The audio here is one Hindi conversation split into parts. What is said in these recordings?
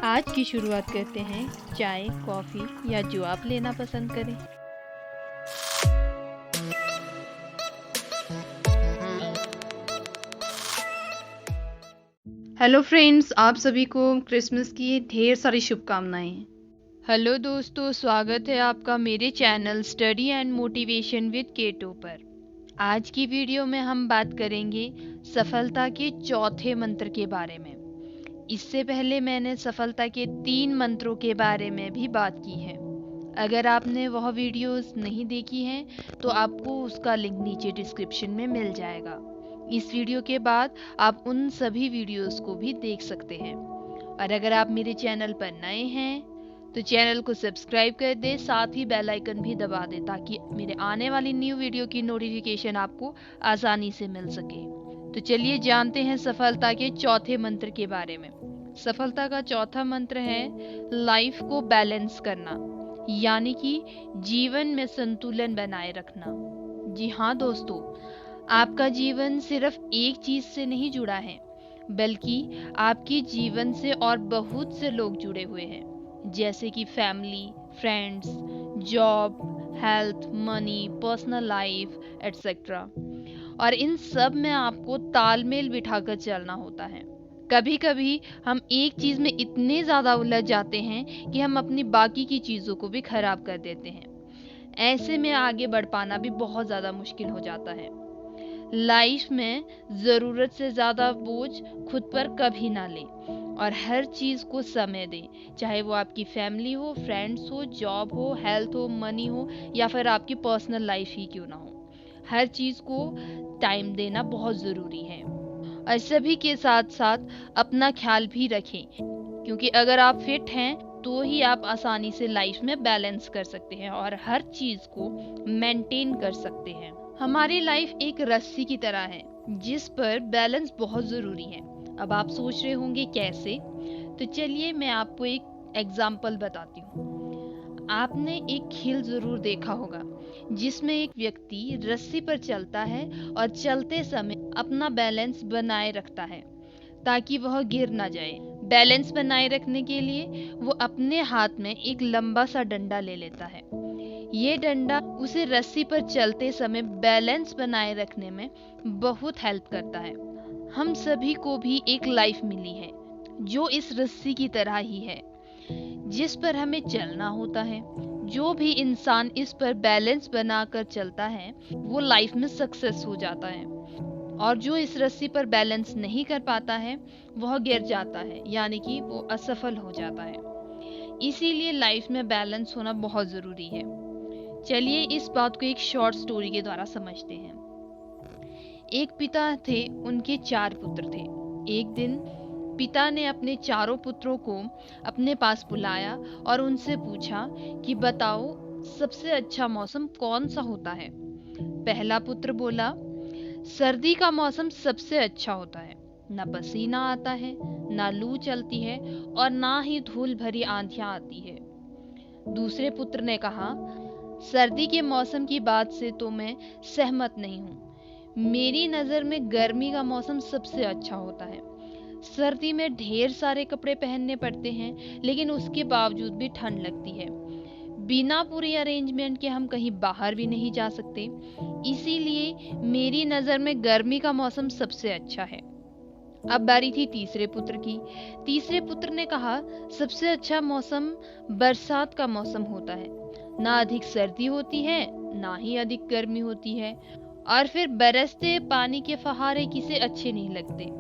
आज की शुरुआत करते हैं चाय, कॉफ़ी या जो आप लेना पसंद करें। हेलो फ्रेंड्स, आप सभी को क्रिसमस की ढेर सारी शुभकामनाएं। हेलो दोस्तों, स्वागत है आपका मेरे channel study and motivation with Keto पर। आज की वीडियो में हम बात करेंगे सफलता के चौथे मंत्र के बारे में। इससे पहले मैंने सफलता के 3 मंत्रों के बारे में भी बात की है। अगर आपने वह वीडियोस नहीं देखी हैं तो आपको उसका लिंक नीचे डिस्क्रिप्शन में मिल जाएगा। इस वीडियो के बाद आप उन सभी वीडियोस को भी देख सकते हैं। और अगर आप मेरे चैनल पर नए हैं तो चैनल को सब्सक्राइब कर दें, साथ ही बेल आइकन भी दबा दें ताकि मेरे आने वाली न्यू वीडियो की नोटिफिकेशन आपको आसानी से मिल सके। तो चलिए जानते हैं सफलता के चौथे मंत्र के बारे में। सफलता का चौथा मंत्र है लाइफ को बैलेंस करना, यानी कि जीवन में संतुलन बनाए रखना। जी हाँ दोस्तों, आपका जीवन सिर्फ एक चीज से नहीं जुड़ा है, बल्कि आपके जीवन से और बहुत से लोग जुड़े हुए हैं, जैसे कि family, friends, job, health, money, personal life etcetera. और इन सब में आपको तालमेल बिठाकर चलना होता है। कभी कभी हम एक चीज में इतने ज्यादा उलझ जाते हैं कि हम अपनी बाकी की चीजों को भी खराब कर देते हैं। ऐसे में आगे बढ़ पाना भी बहुत ज्यादा मुश्किल हो जाता है। लाइफ में जरूरत से ज्यादा बोझ खुद पर कभी ना लें और हर चीज को समय दें, चाहे वो आपकी फैमिली हो, फ्रेंड्स हो, जॉब हो, हेल्थ हो, मनी हो या फिर आपकी पर्सनल लाइफ ही क्यों ना हो। हर चीज को टाइम देना बहुत जरूरी है और सभी के साथ साथ अपना ख्याल भी रखें, क्योंकि अगर आप फिट हैं तो ही आप आसानी से लाइफ में बैलेंस कर सकते हैं और हर चीज को मेंटेन कर सकते हैं। हमारी लाइफ एक रस्सी की तरह है जिस पर बैलेंस बहुत जरूरी है। अब आप सोच रहे होंगे कैसे, तो चलिए मैं आपको एक एग्जाम्पल बताती हूँ। आपने एक खेल जरूर देखा होगा जिसमें एक व्यक्ति रस्सी पर चलता है और चलते समय अपना बैलेंस बनाए रखता है ताकि वह गिर ना जाए। बैलेंस बनाए रखने के लिए वो अपने हाथ में एक लंबा सा डंडा ले लेता है। ये डंडा उसे रस्सी पर चलते समय बैलेंस बनाए रखने में बहुत हेल्प करता है। हम सभी को भी एक लाइफ मिली है जो इस रस्सी की तरह ही है, जिस पर हमें चलना होता है। जो भी इंसान इस पर बैलेंस बनाकर चलता है वो लाइफ में सक्सेस हो जाता है, और जो इस रस्सी पर बैलेंस नहीं कर पाता है वह गिर जाता है, यानी कि वो असफल हो जाता है। इसीलिए लाइफ में बैलेंस होना बहुत जरूरी है। चलिए इस बात को एक शॉर्ट स्टोरी के द्वारा समझते हैं। एक पिता थे, उनके 4 पुत्र थे। एक दिन पिता ने अपने चारों पुत्रों को अपने पास बुलाया और उनसे पूछा कि बताओ सबसे अच्छा मौसम कौन सा होता है। पहला पुत्र बोला, सर्दी का मौसम सबसे अच्छा होता है। ना पसीना आता है, ना लू चलती है और ना ही धूल भरी आंधियां आती है। दूसरे पुत्र ने कहा, सर्दी के मौसम की बात से तो मैं सहमत नहीं हूँ। मेरी नज़र में गर्मी का मौसम सबसे अच्छा होता है। सर्दी में ढेर सारे कपड़े पहनने पड़ते हैं, लेकिन उसके बावजूद भी ठंड लगती है। बिना पूरी अरेंजमेंट के हम कहीं बाहर भी नहीं जा सकते। इसीलिए मेरी नज़र में गर्मी का मौसम सबसे अच्छा है। अब बारी थी तीसरे पुत्र की। तीसरे पुत्र ने कहा, सबसे अच्छा मौसम बरसात का मौसम होता है। ना अधिक सर्दी होती है, ना ही अधिक गर्मी होती है, और फिर बरसते पानी के फहारे किसे अच्छे नहीं लगते।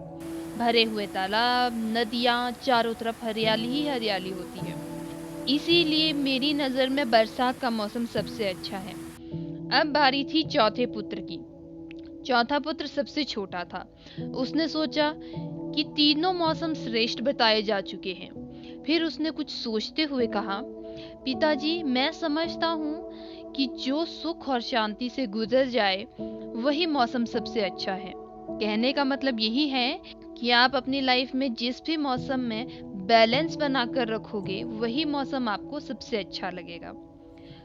भरे हुए तालाब, नदियाँ, चारों तरफ हरियाली ही हरियाली होती है। इसीलिए मेरी नज़र में बरसात का मौसम सबसे अच्छा है। अब बारी थी चौथे पुत्र की। चौथा पुत्र सबसे छोटा था। उसने सोचा कि तीनों मौसम श्रेष्ठ बताए जा चुके हैं। फिर उसने कुछ सोचते हुए कहा, पिताजी, मैं समझता हूँ कि जो सुख और शांति से गुजर जाए वही मौसम सबसे अच्छा है। कहने का मतलब यही है कि आप अपनी लाइफ में जिस भी मौसम में बैलेंस बनाकर रखोगे वही मौसम आपको सबसे अच्छा लगेगा।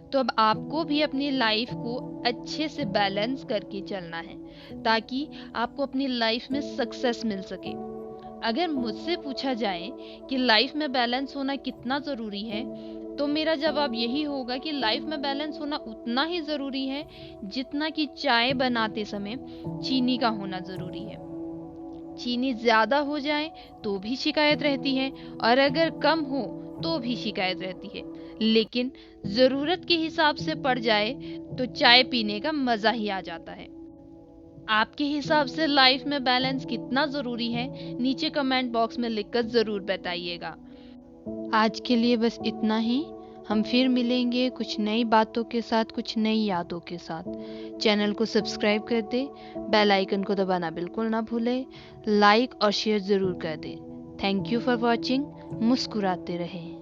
तो अब आपको भी अपनी लाइफ को अच्छे से बैलेंस करके चलना है ताकि आपको अपनी लाइफ में सक्सेस मिल सके। अगर मुझसे पूछा जाए कि लाइफ में बैलेंस होना कितना ज़रूरी है, तो मेरा जवाब यही होगा कि लाइफ में बैलेंस होना उतना ही ज़रूरी है जितना कि चाय बनाते समय चीनी का होना ज़रूरी है। चीनी ज़्यादा हो जाए तो भी शिकायत रहती है, और अगर कम हो तो भी शिकायत रहती है। लेकिन ज़रूरत के हिसाब से पड़ जाए तो चाय पीने का मज़ा ही आ जाता है। आपके हिसाब से लाइफ में बैलेंस कितना ज़रूरी है, नीचे कमेंट बॉक्स में लिखकर ज़रूर बताइएगा। आज के लिए बस इतना ही। हम फिर मिलेंगे कुछ नई बातों के साथ, कुछ नई यादों के साथ। चैनल को सब्सक्राइब कर दे, बेल आइकन को दबाना बिल्कुल ना भूले, लाइक और शेयर ज़रूर कर दे। Thank you for watching. मुस्कुराते रहें।